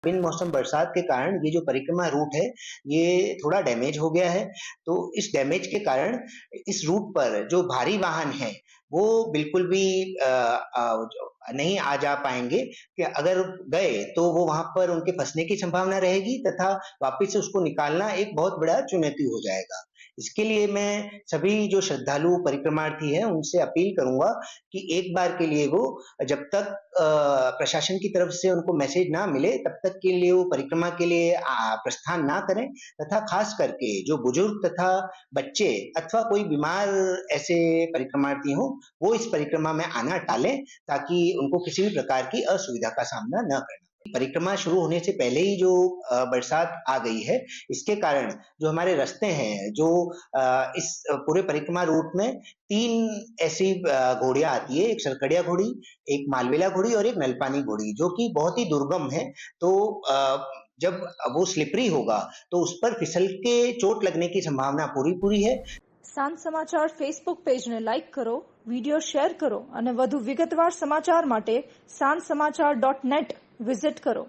बिन मौसम बरसात के कारण ये जो परिक्रमा रूट है, ये थोड़ा डैमेज हो गया है। तो इस डैमेज के कारण इस रूट पर जो भारी वाहन हैं, वो बिल्कुल भी नहीं आ जा पाएँगे, कि अगर गए तो वो वहाँ पर उनके फँसने की संभावना रहेगी तथा वापस से उसको निकालना एक बहुत बड़ा चुनौती हो जाएगा। इसके लिए मैं सभी जो श्रद्धालु परिक्रमार्थी हैं, उनसे अपील करूँगा कि एक बार के लिए वो जब तक प्रशासन की तरफ से उनको मैसेज ना मिले, तब तक के लिए वो परिक्रमा के लिए प्रस्थान ना करें, तथा खास करके जो बुजुर्ग तथा बच्चे अथवा कोई बीमार ऐसे परिक्रमार्थी हों, वो इस परिक्रमा में आना टालें, ताकि उनको किसी भी प्रकार की असुविधा का सामना न करना पड़े। परिक्रमा शुरू होने से पहले ही जो बरसात आ गई है, इसके कारण जो हमारे रास्ते हैं, जो इस पूरे परिक्रमा रूट में 3 ऐसी घोड़ियाँ आती है, एक सरकड़िया घोड़ी, एक मालवेला घोड़ी और एक नलपानी घोड़ी, जो कि बहुत ही दुर्गम है। तो जब वो स्लिपरी होगा, तो उस पर फिसल के चोट लगने की संभावना पूरी-पूरी है। સાંજ સમાચાર ફેસબુક પેજને લાઇક કરો, વિડીયો શેર કરો અને વધુ વિગતવાર સમાચાર માટે sanssamachar.net વિઝિટ કરો.